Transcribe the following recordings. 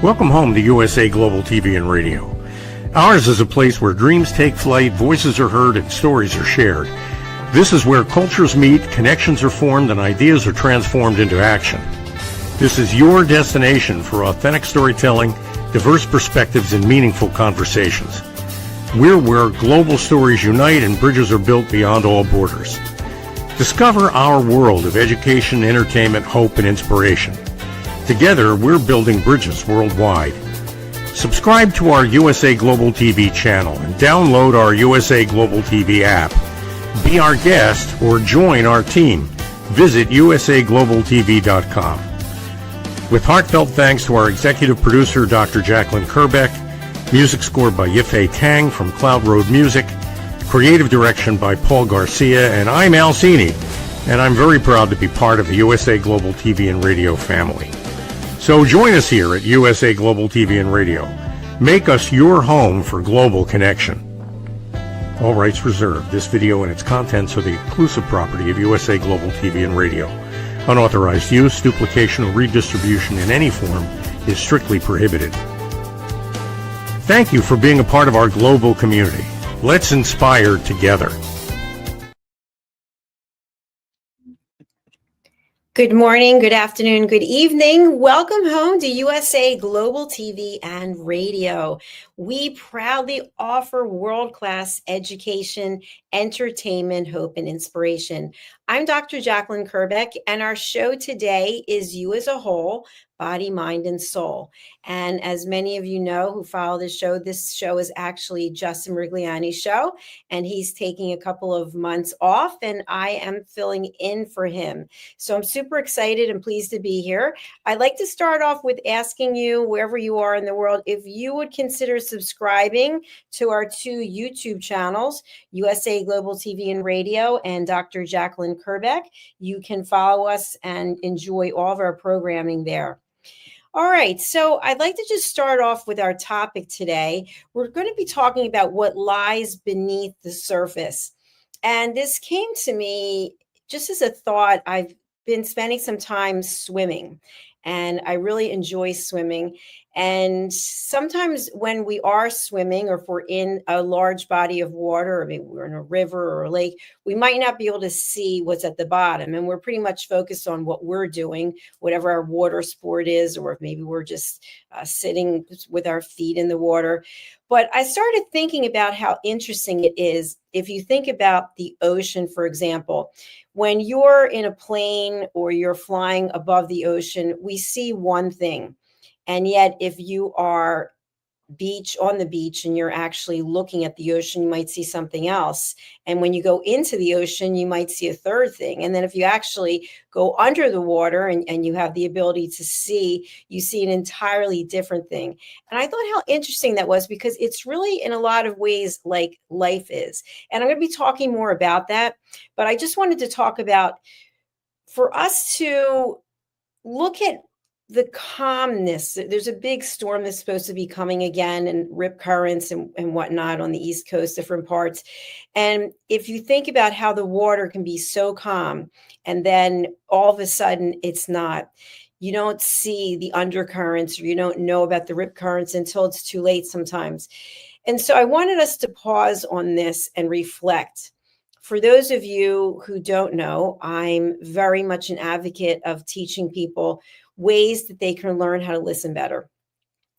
Welcome home to USA Global TV and Radio. Ours is a place where dreams take flight, voices are heard, and stories are shared. This is where cultures meet, connections are formed, and ideas are transformed into action. This is your destination for authentic storytelling, diverse perspectives, and meaningful conversations. We're where global stories unite and bridges are built beyond all borders. Discover our world of education, entertainment, hope, and inspiration. Together, we're building bridges worldwide. Subscribe to our USA Global TV channel and download our USA Global TV app. Be our guest or join our team. Visit usaglobaltv.com. With heartfelt thanks to our executive producer, Dr. Jacalyn Kerbeck, music scored by Yifei Tang from Cloud Road Music, creative direction by Paul Garcia, and I'm Al Cini, and I'm very proud to be part of the USA Global TV and Radio family. So join us here at USA Global TV and Radio. Make us your home for global connection. All rights reserved. This video and its contents are the exclusive property of USA Global TV and Radio. Unauthorized use, duplication, or redistribution in any form is strictly prohibited. Thank you for being a part of our global community. Let's inspire together. Good morning, good afternoon, good evening. Welcome home to USA Global TV and Radio. We proudly offer world-class education, entertainment, hope, and inspiration. I'm Dr. Jacalyn Kerbeck, and our show today is You as a Whole, Body, Mind, and Soul. And as many of you know who follow this show is actually Justin Rigliani's show, and he's taking a couple of months off, and I am filling in for him. So I'm super excited and pleased to be here. I'd like to start off with asking you, wherever you are in the world, if you would consider subscribing to our two YouTube channels, USA Global TV and Radio and Dr. Jacalyn Kerbeck. You can follow us and enjoy all of our programming there. All right, so I'd like to just start off with our topic today. We're going to be talking about what lies beneath the surface. And this came to me just as a thought. I've been spending some time swimming, and I really enjoy swimming. And sometimes when we are swimming, or if we're in a large body of water, or maybe we're in a river or a lake, we might not be able to see what's at the bottom. And we're pretty much focused on what we're doing, whatever our water sport is, or if maybe we're just sitting with our feet in the water. But I started thinking about how interesting it is if you think about the ocean, for example. When you're in a plane or you're flying above the ocean, we see one thing. And yet, if you are on the beach and you're actually looking at the ocean, you might see something else. And when you go into the ocean, you might see a third thing. And then if you actually go under the water and you have the ability to see, you see an entirely different thing. And I thought how interesting that was, because it's really in a lot of ways like life is. And I'm going to be talking more about that. But I just wanted to talk about, for us to look at the calmness. There's a big storm that's supposed to be coming again, and rip currents and whatnot on the East Coast, different parts. And if you think about how the water can be so calm, and then all of a sudden it's not, you don't see the undercurrents, or you don't know about the rip currents until it's too late sometimes. And so I wanted us to pause on this and reflect. For those of you who don't know, I'm very much an advocate of teaching people ways that they can learn how to listen better.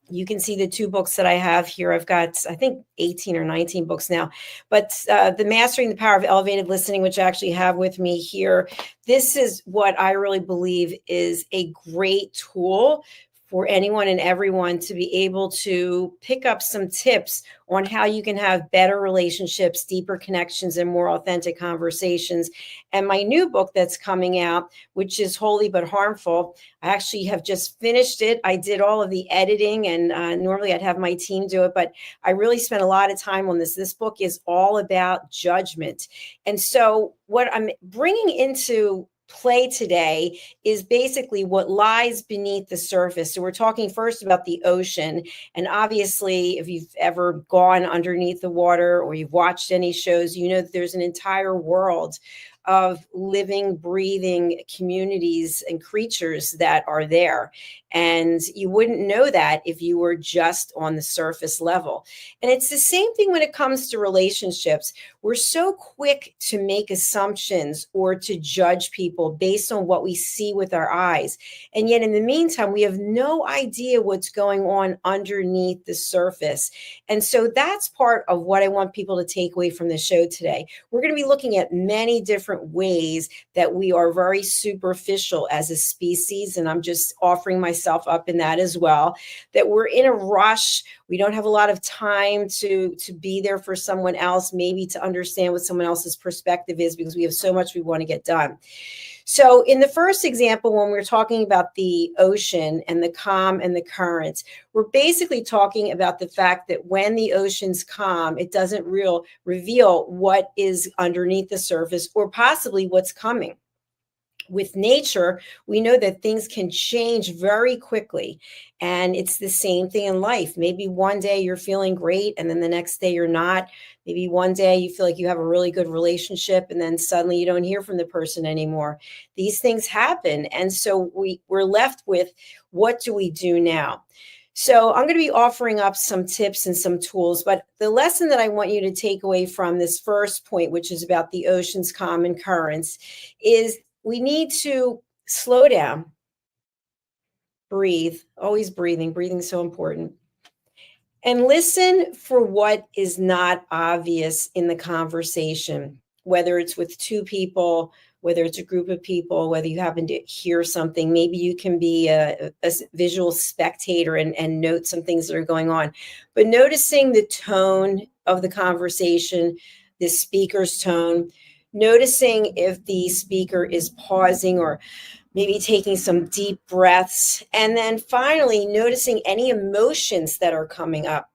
You can see the two books that I have here. I've got, I think, 18 or 19 books now. But the Mastering the Power of Elevated Listening, which I actually have with me here, this is what I really believe is a great tool for anyone and everyone to be able to pick up some tips on how you can have better relationships, deeper connections, and more authentic conversations. And my new book that's coming out, which is Holy But Harmful, I actually have just finished it. I did all of the editing, and normally I'd have my team do it, but I really spent a lot of time on this. This book is all about judgment. And so what I'm bringing into play today is basically what lies beneath the surface. So we're talking first about the ocean. And obviously, if you've ever gone underneath the water or you've watched any shows, you know that there's an entire world of living, breathing communities and creatures that are there. And you wouldn't know that if you were just on the surface level. And it's the same thing when it comes to relationships. We're so quick to make assumptions or to judge people based on what we see with our eyes. And yet in the meantime, we have no idea what's going on underneath the surface. And so that's part of what I want people to take away from the show today. We're going to be looking at many different ways that we are very superficial as a species. And I'm just offering myself up in that as well, that we're in a rush. We don't have a lot of time to be there for someone else, maybe to understand what someone else's perspective is, because we have so much we want to get done. So in the first example, when we're talking about the ocean and the calm and the currents, we're basically talking about the fact that when the ocean's calm, it doesn't reveal what is underneath the surface or possibly what's coming. With nature, we know that things can change very quickly. And it's the same thing in life. Maybe one day you're feeling great, and then the next day you're not. Maybe one day you feel like you have a really good relationship, and then suddenly you don't hear from the person anymore. These things happen. And so we're left with, what do we do now? So I'm going to be offering up some tips and some tools, but the lesson that I want you to take away from this first point, which is about the ocean's calm and currents, is we need to slow down, breathe, always breathing. Breathing is so important. And listen for what is not obvious in the conversation, whether it's with two people, whether it's a group of people, whether you happen to hear something. Maybe you can be a visual spectator and note some things that are going on. But noticing the tone of the conversation, the speaker's tone, noticing if the speaker is pausing or maybe taking some deep breaths, and then finally noticing any emotions that are coming up.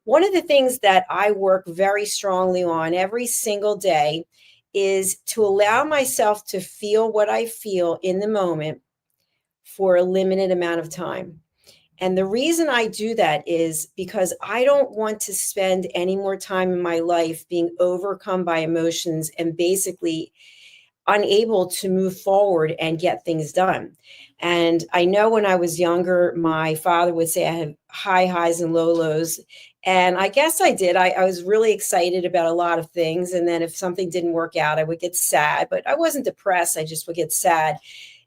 One of the things that I work very strongly on every single day is to allow myself to feel what I feel in the moment for a limited amount of time. And the reason I do that is because I don't want to spend any more time in my life being overcome by emotions and basically unable to move forward and get things done. And I know when I was younger, my father would say I had high highs and low lows. And I guess I did. I was really excited about a lot of things. And then if something didn't work out, I would get sad, but I wasn't depressed. I just would get sad.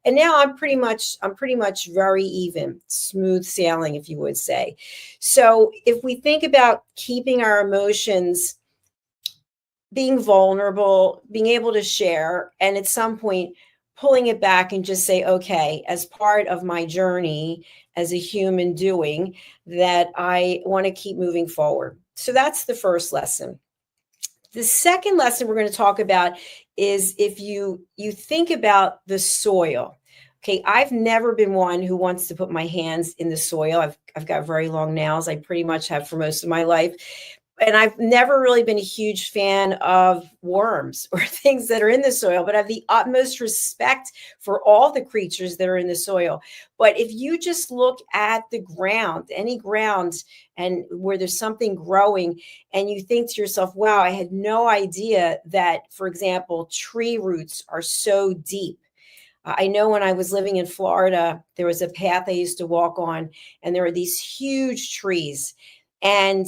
And now I'm pretty much very even, smooth sailing, if you would say. So if we think about keeping our emotions, being vulnerable, being able to share, and at some point pulling it back and just say, okay, as part of my journey as a human doing, that I want to keep moving forward. So that's the first lesson. The second lesson we're going to talk about is if you think about the soil. Okay, I've never been one who wants to put my hands in the soil. I've got very long nails. I pretty much have for most of my life. And I've never really been a huge fan of worms or things that are in the soil, but I have the utmost respect for all the creatures that are in the soil. But if you just look at the ground, any ground, and where there's something growing, and you think to yourself, wow, I had no idea that, for example, tree roots are so deep. I know when I was living in Florida, there was a path I used to walk on, and there were these huge trees. And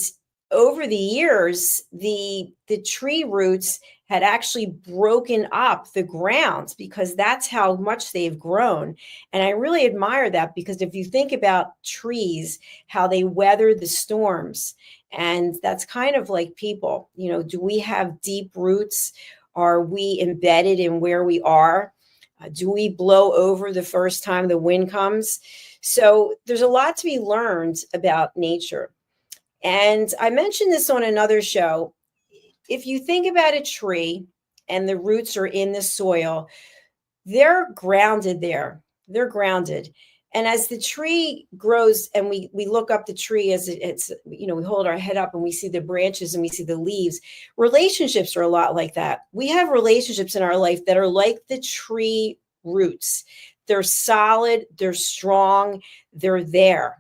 over the years, the tree roots had actually broken up the ground because that's how much they've grown. And I really admire that, because if you think about trees, how they weather the storms, and that's kind of like people, do we have deep roots? Are we embedded in where we are? Do we blow over the first time the wind comes? So there's a lot to be learned about nature. And I mentioned this on another show. If you think about a tree and the roots are in the soil, they're grounded there. They're grounded. And as the tree grows and we look up the tree as it's, we hold our head up and we see the branches and we see the leaves, relationships are a lot like that. We have relationships in our life that are like the tree roots. They're solid, they're strong, they're there.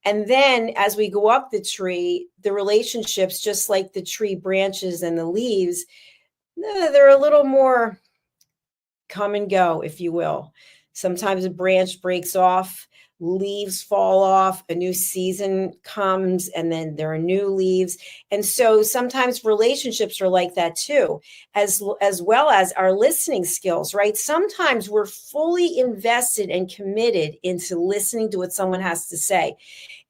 And then as we go up the tree, the relationships, just like the tree branches and the leaves, they're a little more come and go, if you will. Sometimes a branch breaks off, leaves fall off, a new season comes, and then there are new leaves. And so sometimes relationships are like that too, as well as our listening skills, right? Sometimes we're fully invested and committed into listening to what someone has to say.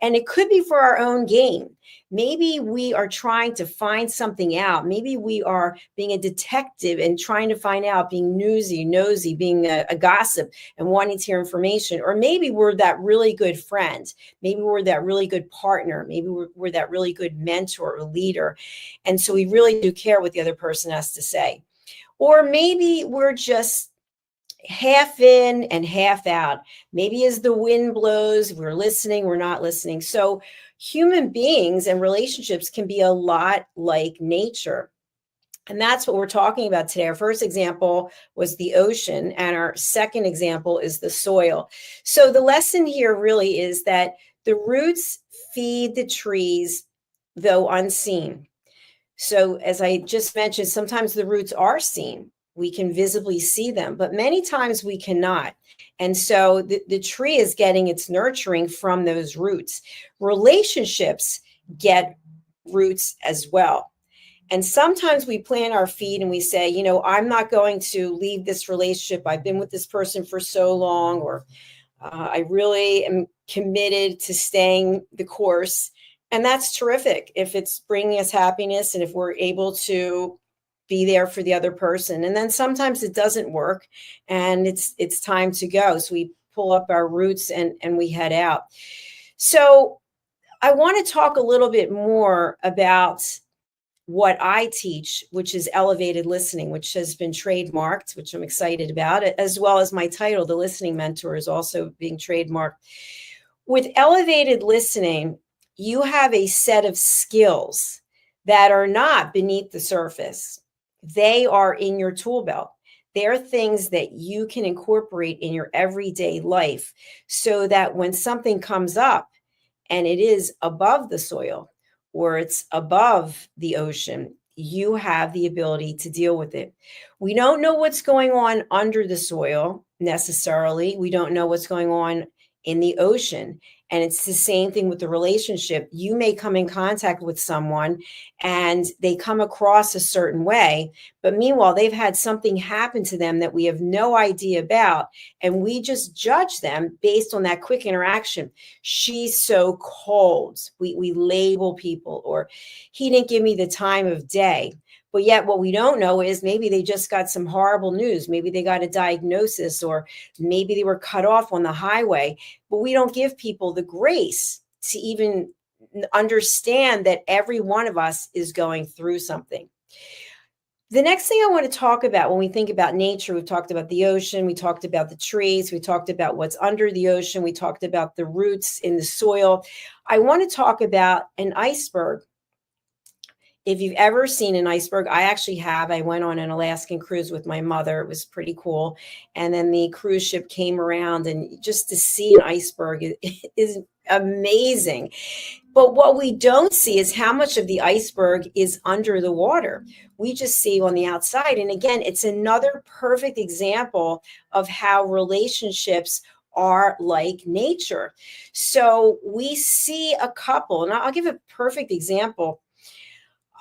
And it could be for our own gain. Maybe we are trying to find something out. Maybe we are being a detective and trying to find out, being nosy, being a gossip and wanting to hear information. Or maybe we're that really good friend. Maybe we're that really good partner. Maybe we're that really good mentor or leader. And so we really do care what the other person has to say. Or maybe we're just half in and half out. Maybe as the wind blows, we're listening, we're not listening. So human beings and relationships can be a lot like nature. And that's what we're talking about today. Our first example was the ocean, and our second example is the soil. So the lesson here really is that the roots feed the trees, though unseen. So as I just mentioned, sometimes the roots are seen. We can visibly see them, but many times we cannot. And so the tree is getting its nurturing from those roots. Relationships get roots as well. And sometimes we plant our feet and we say, you know, I'm not going to leave this relationship. I've been with this person for so long, or I really am committed to staying the course. And that's terrific if it's bringing us happiness and if we're able to be there for the other person. And then sometimes it doesn't work and it's time to go. So we pull up our roots and we head out. So I want to talk a little bit more about what I teach, which is elevated listening, which has been trademarked, which I'm excited about, as well as my title, The Listening Mentor, is also being trademarked. With elevated listening, you have a set of skills that are not beneath the surface. They are in your tool belt. They're things that you can incorporate in your everyday life so that when something comes up and it is above the soil or it's above the ocean, you have the ability to deal with it. We don't know what's going on under the soil necessarily. We don't know what's going on in the ocean. And it's the same thing with the relationship. You may come in contact with someone and they come across a certain way, but meanwhile, they've had something happen to them that we have no idea about. And we just judge them based on that quick interaction. She's so cold. We label people, or he didn't give me the time of day. But yet what we don't know is maybe they just got some horrible news. Maybe they got a diagnosis, or maybe they were cut off on the highway. But we don't give people the grace to even understand that every one of us is going through something. The next thing I want to talk about when we think about nature, we've talked about the ocean, we talked about the trees, we talked about what's under the ocean, we talked about the roots in the soil. I want to talk about an iceberg. If you've ever seen an iceberg, I actually have. I went on an Alaskan cruise with my mother. It was pretty cool. And then the cruise ship came around, and just to see an iceberg is amazing. But what we don't see is how much of the iceberg is under the water. We just see on the outside. And again, it's another perfect example of how relationships are like nature. So we see a couple, and I'll give a perfect example.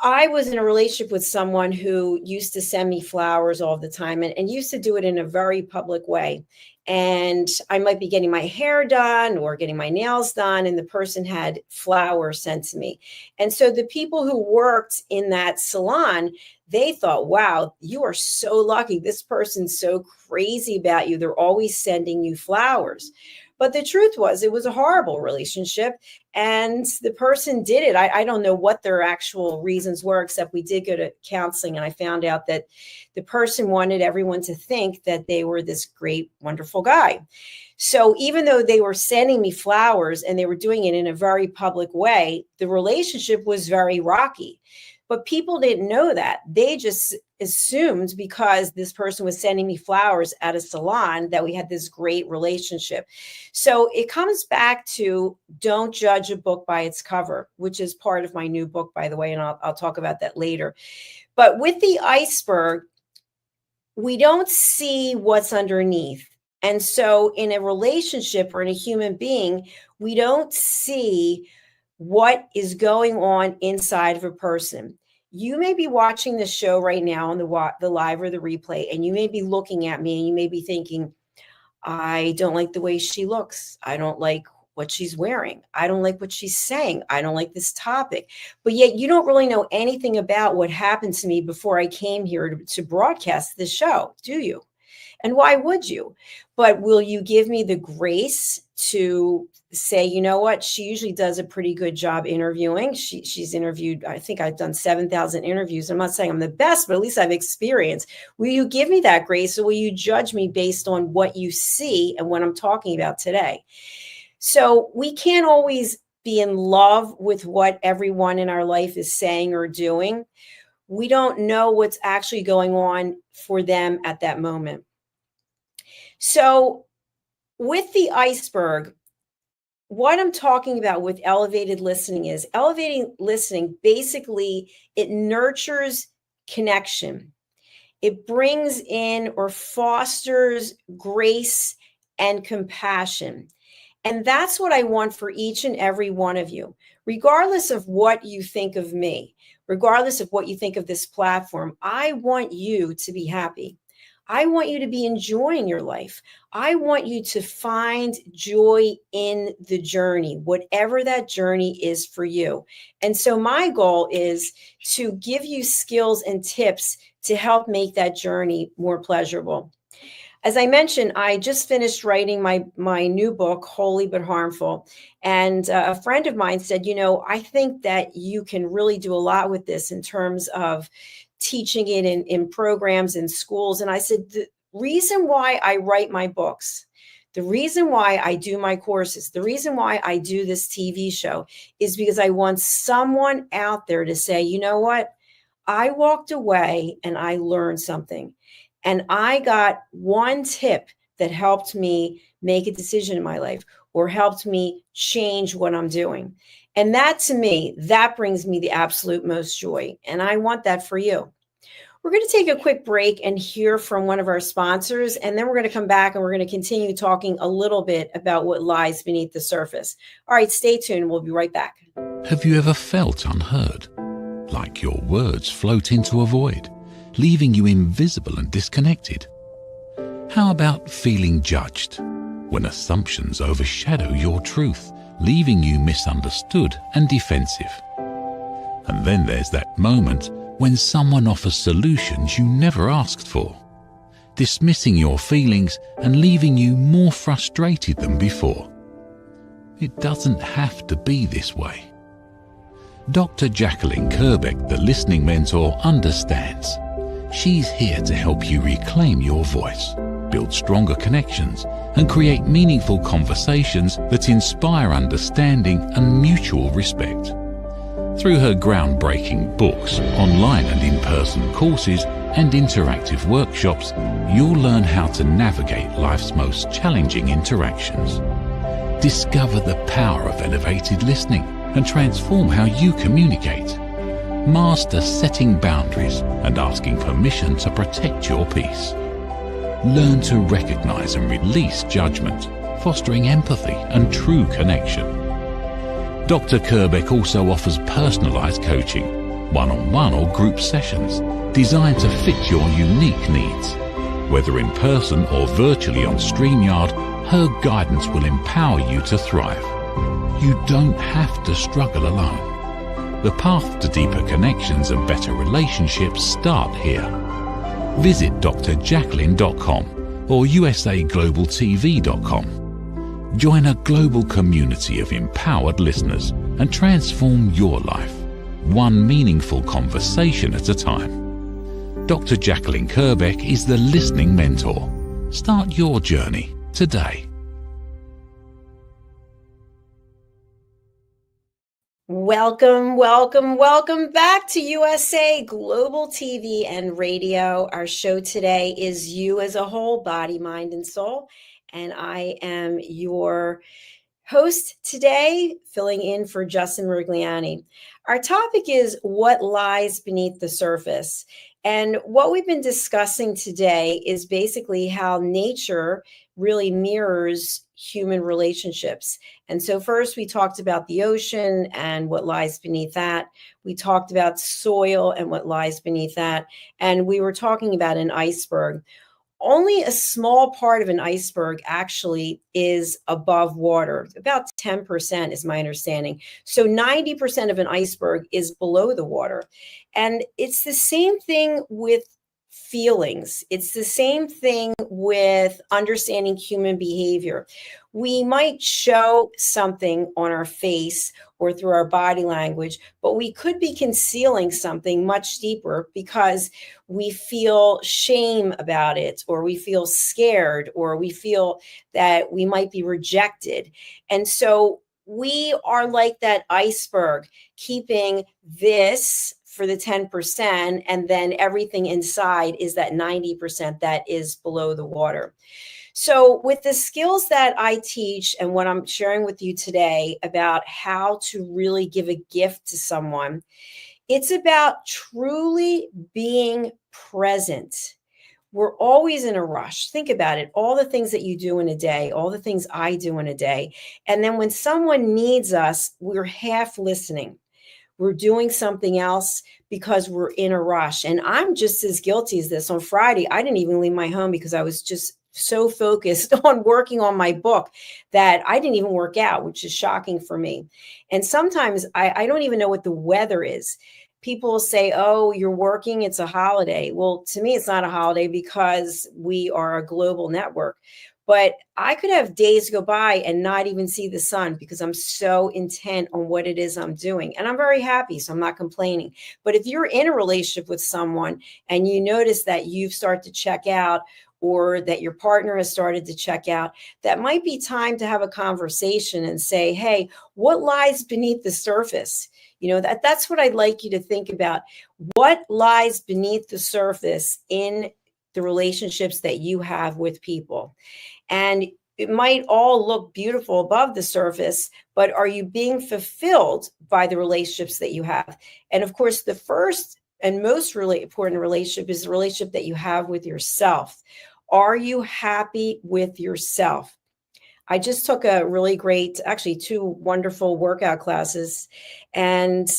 I was in a relationship with someone who used to send me flowers all the time and used to do it in a very public way. And I might be getting my hair done or getting my nails done, and the person had flowers sent to me. And so the people who worked in that salon, they thought, wow, you are so lucky. This person's so crazy about you. They're always sending you flowers. But the truth was, it was a horrible relationship, and the person did it. I don't know what their actual reasons were, except we did go to counseling, and I found out that the person wanted everyone to think that they were this great, wonderful guy. So even though they were sending me flowers and they were doing it in a very public way, the relationship was very rocky. But people didn't know that. They just assumed because this person was sending me flowers at a salon that we had this great relationship. So it comes back to don't judge a book by its cover, which is part of my new book, by the way, and I'll talk about that later. But with the iceberg, we don't see what's underneath. And so in a relationship or in a human being, we don't see what is going on inside of a person. You may be watching the show right now on the live or the replay, and you may be looking at me and you may be thinking, I don't like the way she looks. I don't like what she's wearing. I don't like what she's saying. I don't like this topic. But yet you don't really know anything about what happened to me before I came here to broadcast this show, do you? And why would you? But will you give me the grace to say, you know what? She usually does a pretty good job interviewing. She's interviewed, I think I've done 7,000 interviews. I'm not saying I'm the best, but at least I've experienced. Will you give me that grace, or will you judge me based on what you see and what I'm talking about today? So we can't always be in love with what everyone in our life is saying or doing. We don't know what's actually going on for them at that moment. So with the iceberg, what I'm talking about with elevated listening is elevating listening. Basically, it nurtures connection. It brings in or fosters grace and compassion. And that's what I want for each and every one of you, regardless of what you think of me, regardless of what you think of this platform. I want you to be happy. I want you to be enjoying your life. I want you to find joy in the journey, whatever that journey is for you. And so my goal is to give you skills and tips to help make that journey more pleasurable. As I mentioned, I just finished writing my new book, Holy But Harmful. And a friend of mine said, I think that you can really do a lot with this in terms of teaching it in programs in schools. And I said, the reason why I write my books, the reason why I do my courses, the reason why I do this TV show is because I want someone out there to say, you know what? I walked away and I learned something. And I got one tip that helped me make a decision in my life or helped me change what I'm doing. And that, to me, that brings me the absolute most joy. And I want that for you. We're going to take a quick break and hear from one of our sponsors. And then we're going to come back and we're going to continue talking a little bit about what lies beneath the surface. All right, stay tuned. We'll be right back. Have you ever felt unheard? Like your words float into a void, leaving you invisible and disconnected? How about feeling judged, when assumptions overshadow your truth, leaving you misunderstood and defensive? And then there's that moment when someone offers solutions you never asked for, dismissing your feelings and leaving you more frustrated than before. It doesn't have to be this way. Dr. Jacalyn Kerbeck, the listening mentor, understands. She's here to help you reclaim your voice, build stronger connections, and create meaningful conversations that inspire understanding and mutual respect. Through her groundbreaking books, online and in-person courses, and interactive workshops, you'll learn how to navigate life's most challenging interactions. Discover the power of elevated listening and transform how you communicate. Master setting boundaries and asking permission to protect your peace. Learn to recognize and release judgment, fostering empathy and true connection. Dr. Kerbeck also offers personalized coaching, one-on-one or group sessions, designed to fit your unique needs. Whether in person or virtually on StreamYard, her guidance will empower you to thrive. You don't have to struggle alone. The path to deeper connections and better relationships start here. Visit drjacalyn.com or usaglobaltv.com. Join a global community of empowered listeners and transform your life, one meaningful conversation at a time. Dr. Jacalyn Kerbeck is the listening mentor. Start your journey today. Welcome, welcome, welcome back to USA Global TV and Radio. Our show today is You as a Whole, Body, Mind, and Soul. And I am your host today, filling in for Justin Rigliani. Our topic is what lies beneath the surface. And what we've been discussing today is basically how nature really mirrors human relationships. And so, first, we talked about the ocean and what lies beneath that. We talked about soil and what lies beneath that. And we were talking about an iceberg. Only a small part of an iceberg actually is above water. About 10% is my understanding. So 90% of an iceberg is below the water. And it's the same thing with feelings. It's the same thing with understanding human behavior. We might show something on our face or through our body language, but we could be concealing something much deeper because we feel shame about it, or we feel scared, or we feel that we might be rejected. And so we are like that iceberg, keeping this for the 10%, and then everything inside is that 90% that is below the water. So, with the skills that I teach and what I'm sharing with you today about how to really give a gift to someone, it's about truly being present. We're always in a rush. Think about it. All the things that you do in a day, all the things I do in a day. And then when someone needs us, we're half listening. We're doing something else because we're in a rush. And I'm just as guilty as this. On Friday, I didn't even leave my home because I was just so focused on working on my book that I didn't even work out, which is shocking for me. And sometimes I don't even know what the weather is. People say, oh, you're working, it's a holiday. Well, to me, it's not a holiday because we are a global network. But I could have days go by and not even see the sun because I'm so intent on what it is I'm doing. And I'm very happy, so I'm not complaining. But if you're in a relationship with someone and you notice that you've started to check out, or that your partner has started to check out, that might be time to have a conversation and say, hey, what lies beneath the surface? That's what I'd like you to think about. What lies beneath the surface in the relationships that you have with people? And it might all look beautiful above the surface, but are you being fulfilled by the relationships that you have? And of course, the first and most really important relationship is the relationship that you have with yourself. Are you happy with yourself? I just took a really great, actually 2 wonderful workout classes. And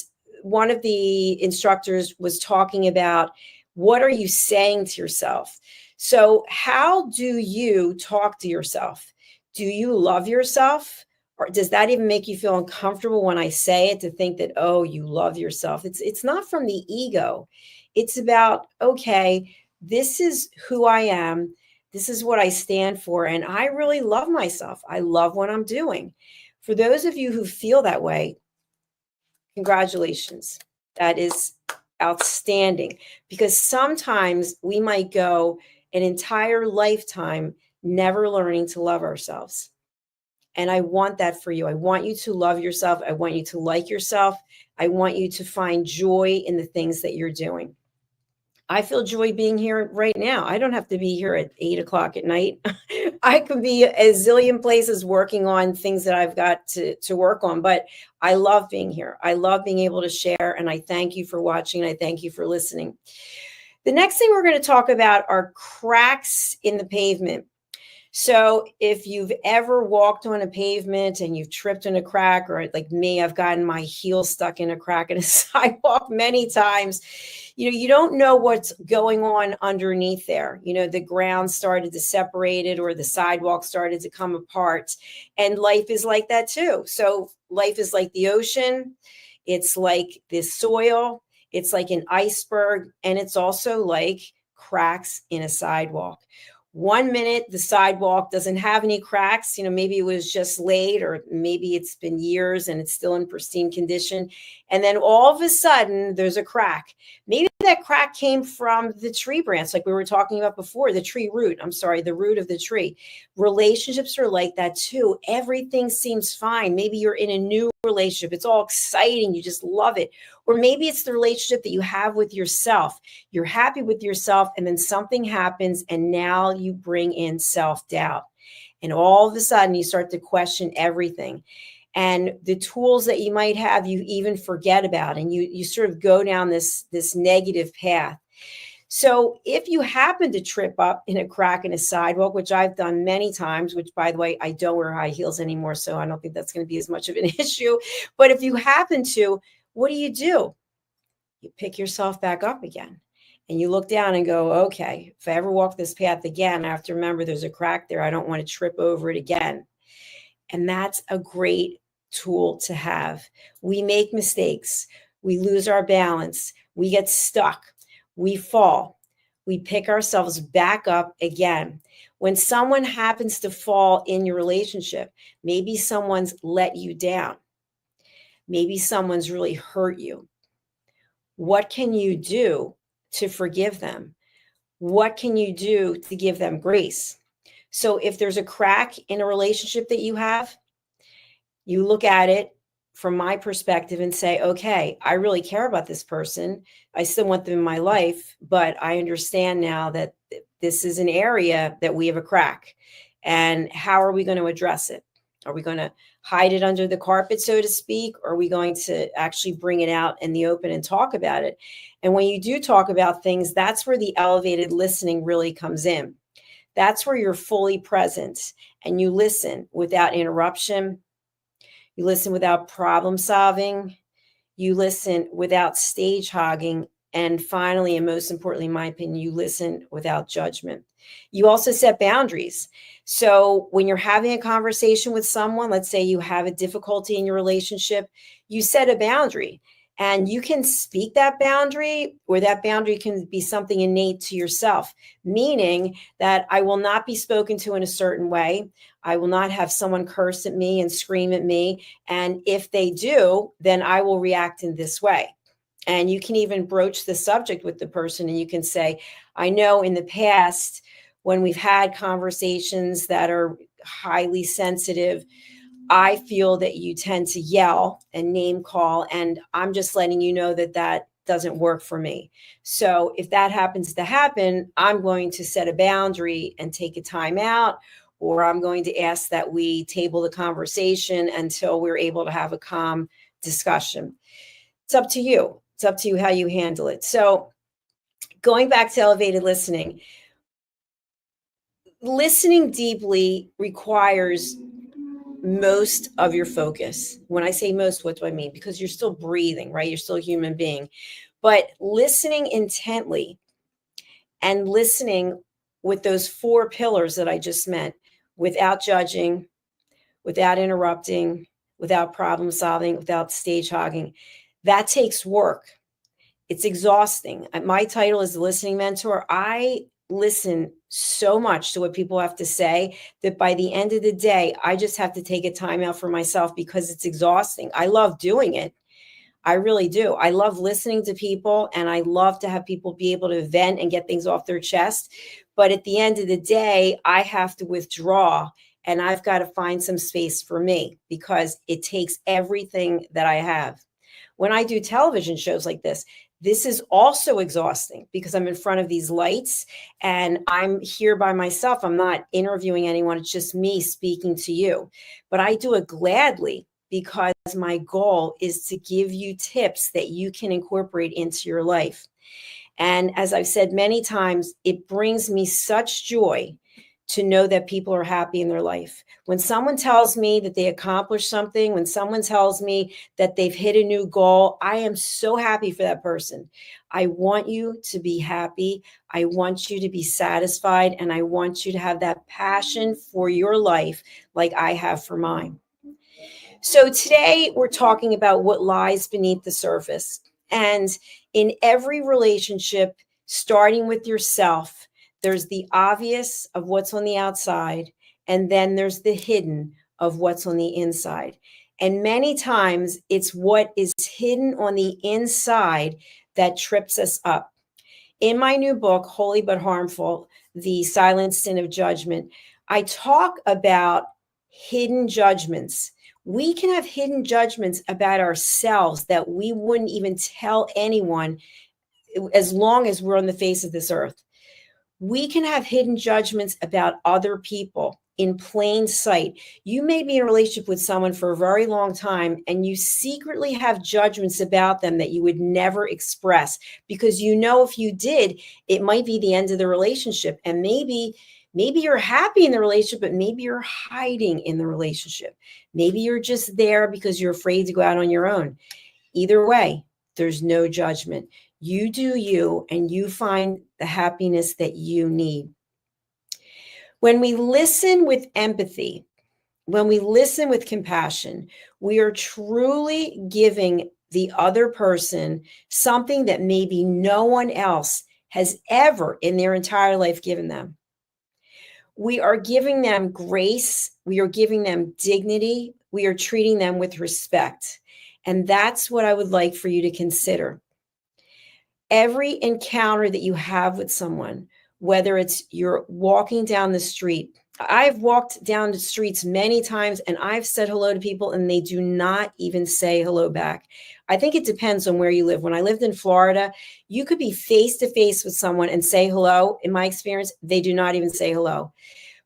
one of the instructors was talking about, what are you saying to yourself? So how do you talk to yourself? Do you love yourself? Or does that even make you feel uncomfortable when I say it, to think that, oh, you love yourself? It's not from the ego. It's about, okay, this is who I am. This is what I stand for. And I really love myself. I love what I'm doing. For those of you who feel that way, congratulations. That is outstanding, because sometimes we might go an entire lifetime never learning to love ourselves. And I want that for you. I want you to love yourself. I want you to like yourself. I want you to find joy in the things that you're doing. I feel joy being here right now. I don't have to be here at 8 o'clock at night. I could be a zillion places working on things that I've got to work on, but I love being here. I love being able to share, and I thank you for watching, and I thank you for listening. The next thing we're going to talk about are cracks in the pavement. So if you've ever walked on a pavement and you've tripped in a crack, or like me, I've gotten my heel stuck in a crack in a sidewalk many times, you don't know what's going on underneath there. The ground started to separate it, or the sidewalk started to come apart. And life is like that too. So life is like the ocean. It's like the soil. It's like an iceberg. And it's also like cracks in a sidewalk. 1 minute, the sidewalk doesn't have any cracks. Maybe it was just laid, or maybe it's been years and it's still in pristine condition. And then all of a sudden, there's a crack. Maybe that crack came from the tree branch, like we were talking about before, the root of the tree. Relationships are like that too. Everything seems fine. Maybe you're in a new relationship. It's all exciting. You just love it. Or maybe it's the relationship that you have with yourself. You're happy with yourself, and then something happens, and now you bring in self-doubt. And all of a sudden, you start to question everything. And the tools that you might have, you even forget about, and you sort of go down this negative path. So if you happen to trip up in a crack in a sidewalk, which I've done many times, which by the way, I don't wear high heels anymore, so I don't think that's going to be as much of an issue. But if you happen to, what do? You pick yourself back up again. And you look down and go, okay, if I ever walk this path again, I have to remember there's a crack there. I don't want to trip over it again. And that's a great tool to have. We make mistakes. We lose our balance. We get stuck. We fall. We pick ourselves back up again. When someone happens to fall in your relationship, maybe someone's let you down. Maybe someone's really hurt you. What can you do to forgive them? What can you do to give them grace? So if there's a crack in a relationship that you have, you look at it from my perspective and say, okay, I really care about this person. I still want them in my life, but I understand now that this is an area that we have a crack. And how are we going to address it? Are we going to hide it under the carpet, so to speak? Or are we going to actually bring it out in the open and talk about it? And when you do talk about things, that's where the elevated listening really comes in. That's where you're fully present and you listen without interruption. You listen without problem solving. You listen without stage-hogging. And finally, and most importantly, in my opinion, you listen without judgment. You also set boundaries. So when you're having a conversation with someone, let's say you have a difficulty in your relationship, you set a boundary. And you can speak that boundary, or that boundary can be something innate to yourself, meaning that I will not be spoken to in a certain way. I will not have someone curse at me and scream at me. And if they do, then I will react in this way. And you can even broach the subject with the person and you can say, I know in the past when we've had conversations that are highly sensitive, I feel that you tend to yell and name call, and I'm just letting you know that that doesn't work for me. So if that happens to happen, I'm going to set a boundary and take a time out, or I'm going to ask that we table the conversation until we're able to have a calm discussion. It's up to you. It's up to you how you handle it. So going back to elevated listening, listening deeply requires most of your focus. When I say most, what do I mean? Because you're still breathing, right? You're still a human being. But listening intently and listening with those 4 pillars that I just meant, without judging, without interrupting, without problem solving, without stage-hogging, that takes work. It's exhausting. My title is the listening mentor. I listen so much to what people have to say that by the end of the day, I just have to take a time out for myself because it's exhausting. I love doing it. I really do. I love listening to people and I love to have people be able to vent and get things off their chest. But at the end of the day, I have to withdraw and I've got to find some space for me because it takes everything that I have. When I do television shows like this is also exhausting because I'm in front of these lights and I'm here by myself. I'm not interviewing anyone. It's just me speaking to you. But I do it gladly because my goal is to give you tips that you can incorporate into your life. And as I've said many times, it brings me such joy to know that people are happy in their life. When someone tells me that they accomplished something, when someone tells me that they've hit a new goal, I am so happy for that person. I want you to be happy. I want you to be satisfied. And I want you to have that passion for your life like I have for mine. So today we're talking about what lies beneath the surface. And in every relationship, starting with yourself, there's the obvious of what's on the outside, and then there's the hidden of what's on the inside. And many times it's what is hidden on the inside that trips us up. In my new book, Holy But Harmful, The Silent Sin of Judgment, I talk about hidden judgments. We can have hidden judgments about ourselves that we wouldn't even tell anyone as long as we're on the face of this earth. We can have hidden judgments about other people in plain sight. You may be in a relationship with someone for a very long time, and you secretly have judgments about them that you would never express, because you know if you did, it might be the end of the relationship. And maybe you're happy in the relationship, but maybe you're hiding in the relationship. Maybe you're just there because you're afraid to go out on your own. Either way, there's no judgment. You do you, and you find the happiness that you need. When we listen with empathy, when we listen with compassion, we are truly giving the other person something that maybe no one else has ever in their entire life given them. We are giving them grace. We are giving them dignity. We are treating them with respect. And that's what I would like for you to consider. Every encounter that you have with someone, whether it's you're walking down the street. I've walked down the streets many times and I've said hello to people and they do not even say hello back. I think it depends on where you live. When I lived in Florida, you could be face to face with someone and say hello. In my experience, they do not even say hello.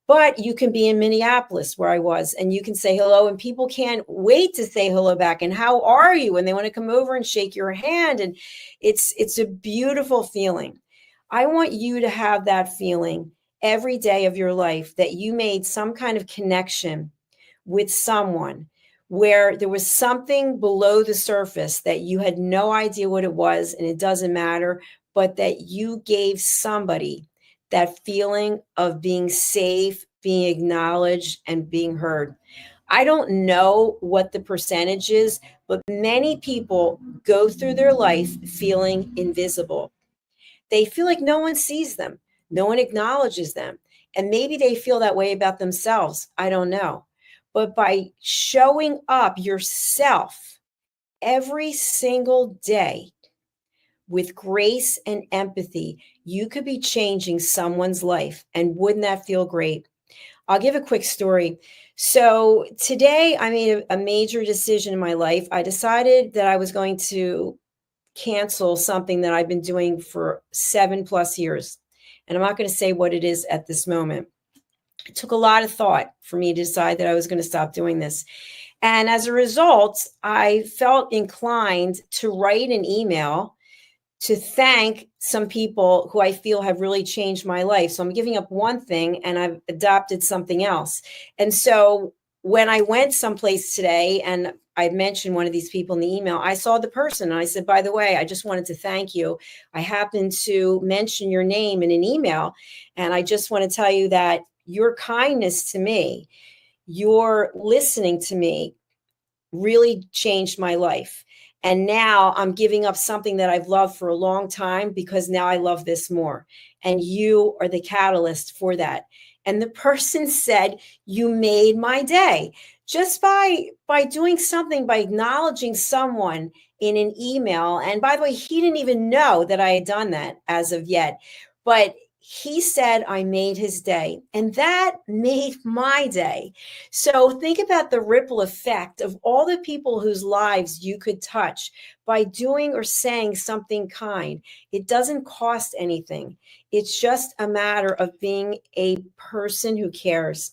But you can be in Minneapolis, where I was, and you can say hello, and people can't wait to say hello back. And how are you? And they want to come over and shake your hand. And it's a beautiful feeling. I want you to have that feeling every day of your life, that you made some kind of connection with someone where there was something below the surface that you had no idea what it was, and it doesn't matter, but that you gave somebody that feeling of being safe, being acknowledged, and being heard. I don't know what the percentage is, but many people go through their life feeling invisible. They feel like no one sees them, no one acknowledges them. And maybe they feel that way about themselves. I don't know. But by showing up yourself every single day with grace and empathy, you could be changing someone's life. And wouldn't that feel great? I'll give a quick story. So today I made a major decision in my life. I decided that I was going to cancel something that I've been doing for 7+ years. And I'm not going to say what it is at this moment. It took a lot of thought for me to decide that I was going to stop doing this. And as a result, I felt inclined to write an email to thank some people who I feel have really changed my life. So I'm giving up one thing and I've adopted something else. And so when I went someplace today and I mentioned one of these people in the email, I saw the person and I said, by the way, I just wanted to thank you. I happened to mention your name in an email. And I just want to tell you that your kindness to me, your listening to me really changed my life. And now I'm giving up something that I've loved for a long time because now I love this more. And you are the catalyst for that. And the person said, you made my day. Just by doing something, by acknowledging someone in an email. And by the way, he didn't even know that I had done that as of yet. But he said I made his day, and that made my day. So think about the ripple effect of all the people whose lives you could touch by doing or saying something kind. It doesn't cost anything. It's just a matter of being a person who cares.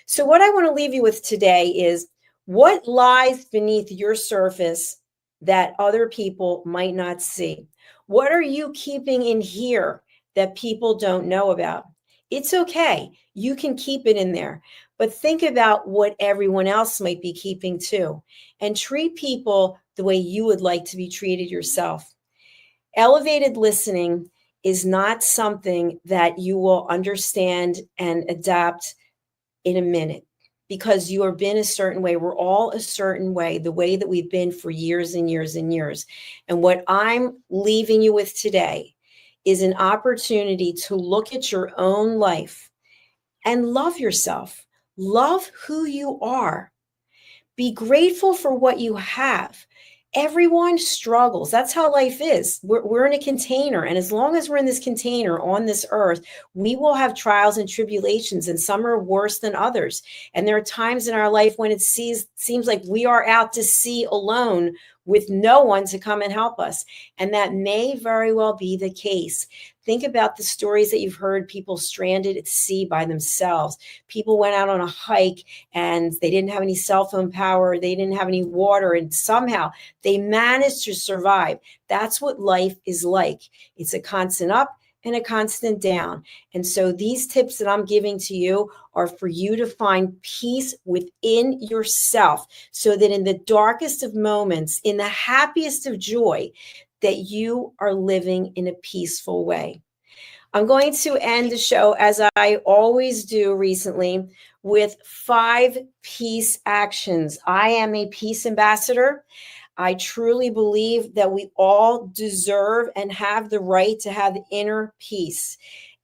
So what I want to leave you with today is what lies beneath your surface that other people might not see. What are you keeping in here that people don't know about? It's okay. You can keep it in there, but think about what everyone else might be keeping too, and treat people the way you would like to be treated yourself. Elevated listening is not something that you will understand and adapt in a minute, because you have been a certain way. We're all a certain way, the way that we've been for years and years and years. And what I'm leaving you with today is an opportunity to look at your own life and love yourself. Love who you are. Be grateful for what you have. Everyone struggles. That's how life is. We're in a container. And as long as we're in this container on this earth, we will have trials and tribulations, and some are worse than others. And there are times in our life when it seems like we are out to sea alone with no one to come and help us. And that may very well be the case. Think about the stories that you've heard, people stranded at sea by themselves. People went out on a hike and they didn't have any cell phone power, they didn't have any water, and somehow they managed to survive. That's what life is like. It's a constant up and a constant down. And so these tips that I'm giving to you are for you to find peace within yourself, so that in the darkest of moments, in the happiest of joy, that you are living in a peaceful way. I'm going to end the show, as I always do recently, with 5 peace actions. I am a peace ambassador. I truly believe that we all deserve and have the right to have inner peace.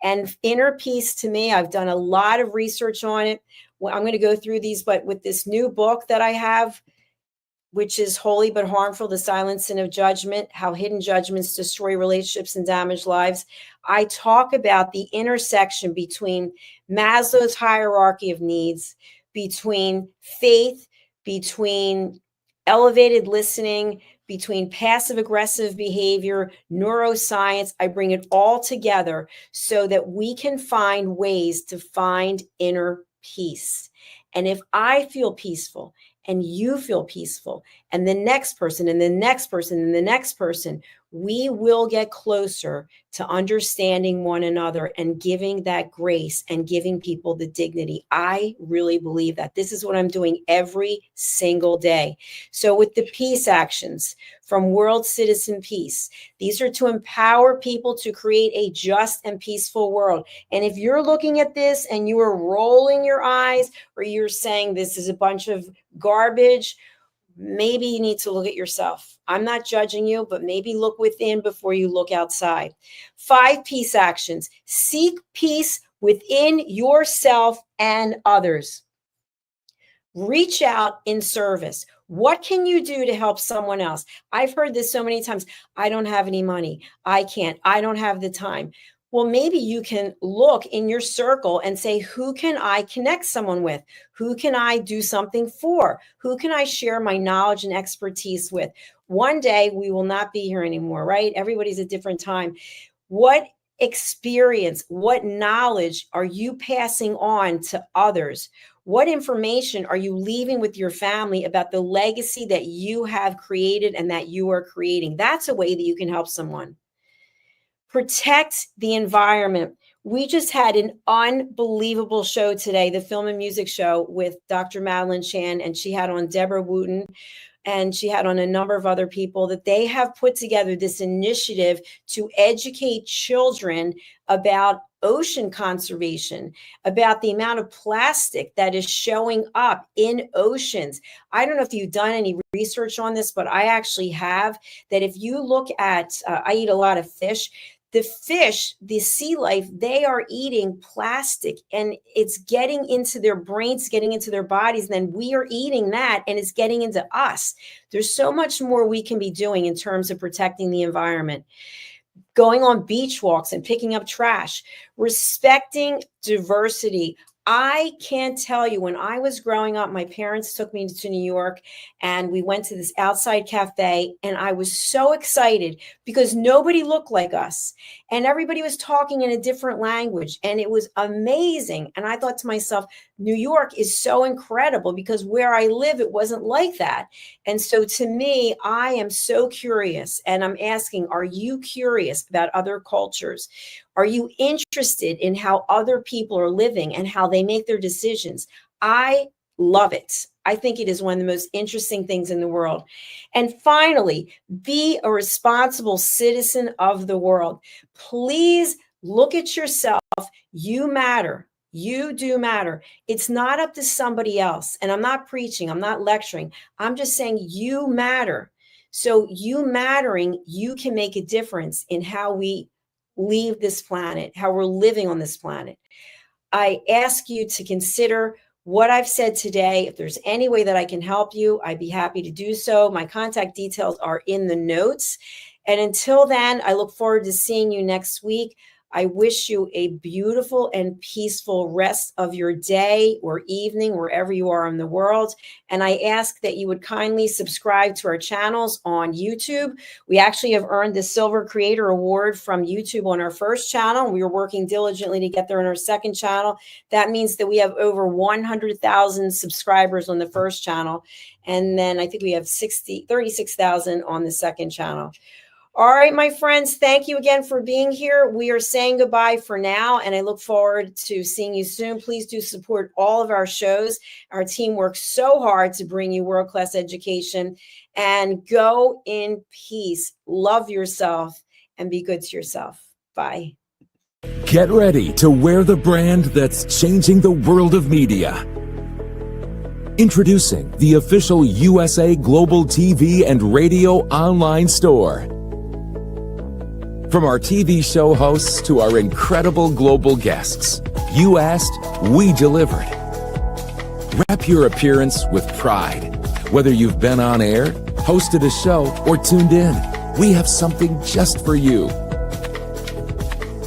And inner peace, to me, I've done a lot of research on it. Well, I'm going to go through these, but with this new book that I have, which is Holy But Harmful, The Silent Sin of Judgment, How Hidden Judgments Destroy Relationships and Damage Lives, I talk about the intersection between Maslow's hierarchy of needs, between faith, between elevated listening, between passive aggressive behavior, neuroscience. I bring it all together so that we can find ways to find inner peace. And if I feel peaceful, and you feel peaceful, and the next person, and the next person, and the next person, we will get closer to understanding one another and giving that grace and giving people the dignity. I really believe that. This is what I'm doing every single day. So with the peace actions from World Citizen Peace, these are to empower people to create a just and peaceful world. And if you're looking at this and you are rolling your eyes, or you're saying this is a bunch of garbage, maybe you need to look at yourself. I'm not judging you, but maybe look within before you look outside. 5 peace actions. Seek peace within yourself and others. Reach out in service. What can you do to help someone else? I've heard this so many times. I don't have any money. I can't. I don't have the time. Well, maybe you can look in your circle and say, who can I connect someone with? Who can I do something for? Who can I share my knowledge and expertise with? One day we will not be here anymore, right? Everybody's at a different time. What experience, what knowledge are you passing on to others? What information are you leaving with your family about the legacy that you have created and that you are creating? That's a way that you can help someone. Protect the environment. We just had an unbelievable show today, the film and music show with Dr. Madeline Chan, and she had on Deborah Wooten, and she had on a number of other people, that they have put together this initiative to educate children about ocean conservation, about the amount of plastic that is showing up in oceans. I don't know if you've done any research on this, but I actually have, that if you look at, I eat a lot of fish, the fish, the sea life, they are eating plastic, and it's getting into their brains, getting into their bodies. And then we are eating that, and it's getting into us. There's so much more we can be doing in terms of protecting the environment. Going on beach walks and picking up trash, respecting diversity. I can't tell you, when I was growing up, my parents took me to New York and we went to this outside cafe, and I was so excited because nobody looked like us and everybody was talking in a different language, and it was amazing. And I thought to myself, New York is so incredible, because where I live, it wasn't like that. And so to me, I am so curious, and I'm asking, are you curious about other cultures? Are you interested in how other people are living and how they make their decisions? I love it. I think it is one of the most interesting things in the world. And finally, be a responsible citizen of the world. Please look at yourself. You matter. You do matter. It's not up to somebody else. And I'm not preaching. I'm not lecturing. I'm just saying you matter. So you mattering, you can make a difference in how we leave this planet, how we're living on this planet. I ask you to consider what I've said today. If there's any way that I can help you, I'd be happy to do so. My contact details are in the notes. And until then, I look forward to seeing you next week. I wish you a beautiful and peaceful rest of your day or evening, wherever you are in the world. And I ask that you would kindly subscribe to our channels on YouTube. We actually have earned the Silver Creator Award from YouTube on our first channel. We were working diligently to get there on our second channel. That means that we have over 100,000 subscribers on the first channel. And then I think we have 36,000 on the second channel. All right, my friends, thank you again for being here. We are saying goodbye for now, and I look forward to seeing you soon. Please do support all of our shows. Our team works so hard to bring you world-class education. And go in peace. Love yourself and be good to yourself. Bye. Get ready to wear the brand that's changing the world of media. Introducing the official USA Global TV and Radio online store. From our TV show hosts to our incredible global guests, you asked, we delivered. Wrap your appearance with pride. Whether you've been on air, hosted a show, or tuned in, we have something just for you.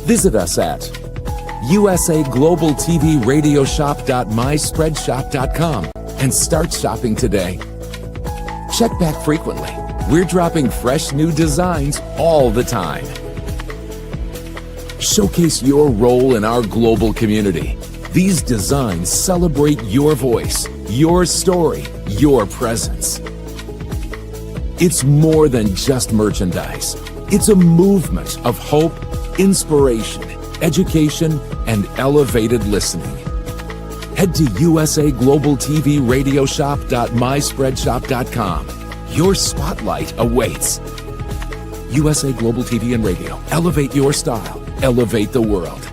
Visit us at usaglobaltvradioshoп.myspreadshop.com and start shopping today. Check back frequently. We're dropping fresh new designs all the time. Showcase your role in our global community. These designs celebrate your voice, your story, your presence. It's more than just merchandise. It's a movement of hope, inspiration, education, and elevated listening. Head to usaglobaltvradioshoп.myspreadshop.com. Your spotlight awaits. USA Global TV and Radio. Elevate your style. Elevate the world.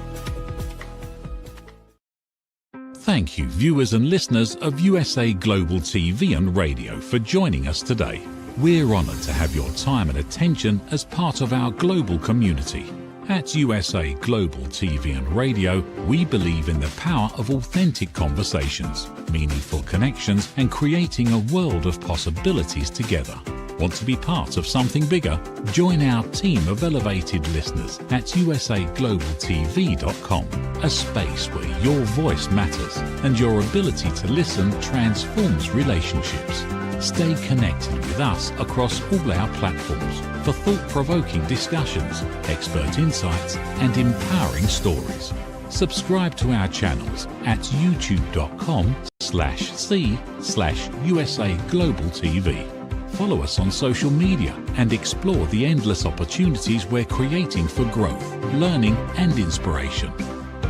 Thank you, viewers and listeners of USA Global TV and Radio, for joining us today. We're honoured to have your time and attention as part of our global community. At USA Global TV and Radio, we believe in the power of authentic conversations, meaningful connections, and creating a world of possibilities together. Want to be part of something bigger? Join our team of elevated listeners at usaglobaltv.com, a space where your voice matters and your ability to listen transforms relationships. Stay connected with us across all our platforms for thought-provoking discussions, expert insights, and empowering stories. Subscribe to our channels at youtube.com/c/USA-Global-TV. Follow us on social media and explore the endless opportunities we're creating for growth, learning, and inspiration.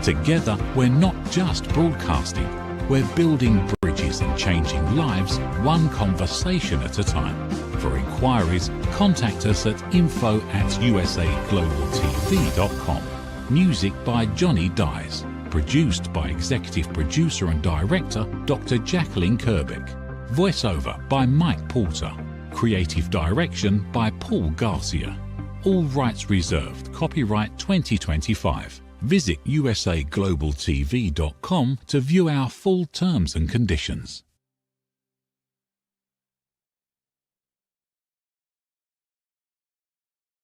Together, we're not just broadcasting, we're building bridges and changing lives one conversation at a time. For inquiries, contact us at info@usaglobaltv.com. Music by Johnny Dies. Produced by Executive Producer and Director Dr. Jacalyn Kerbeck. Voiceover by Mike Porter. Creative Direction by Paul Garcia. All rights reserved. Copyright 2025. Visit usaglobaltv.com to view our full terms and conditions.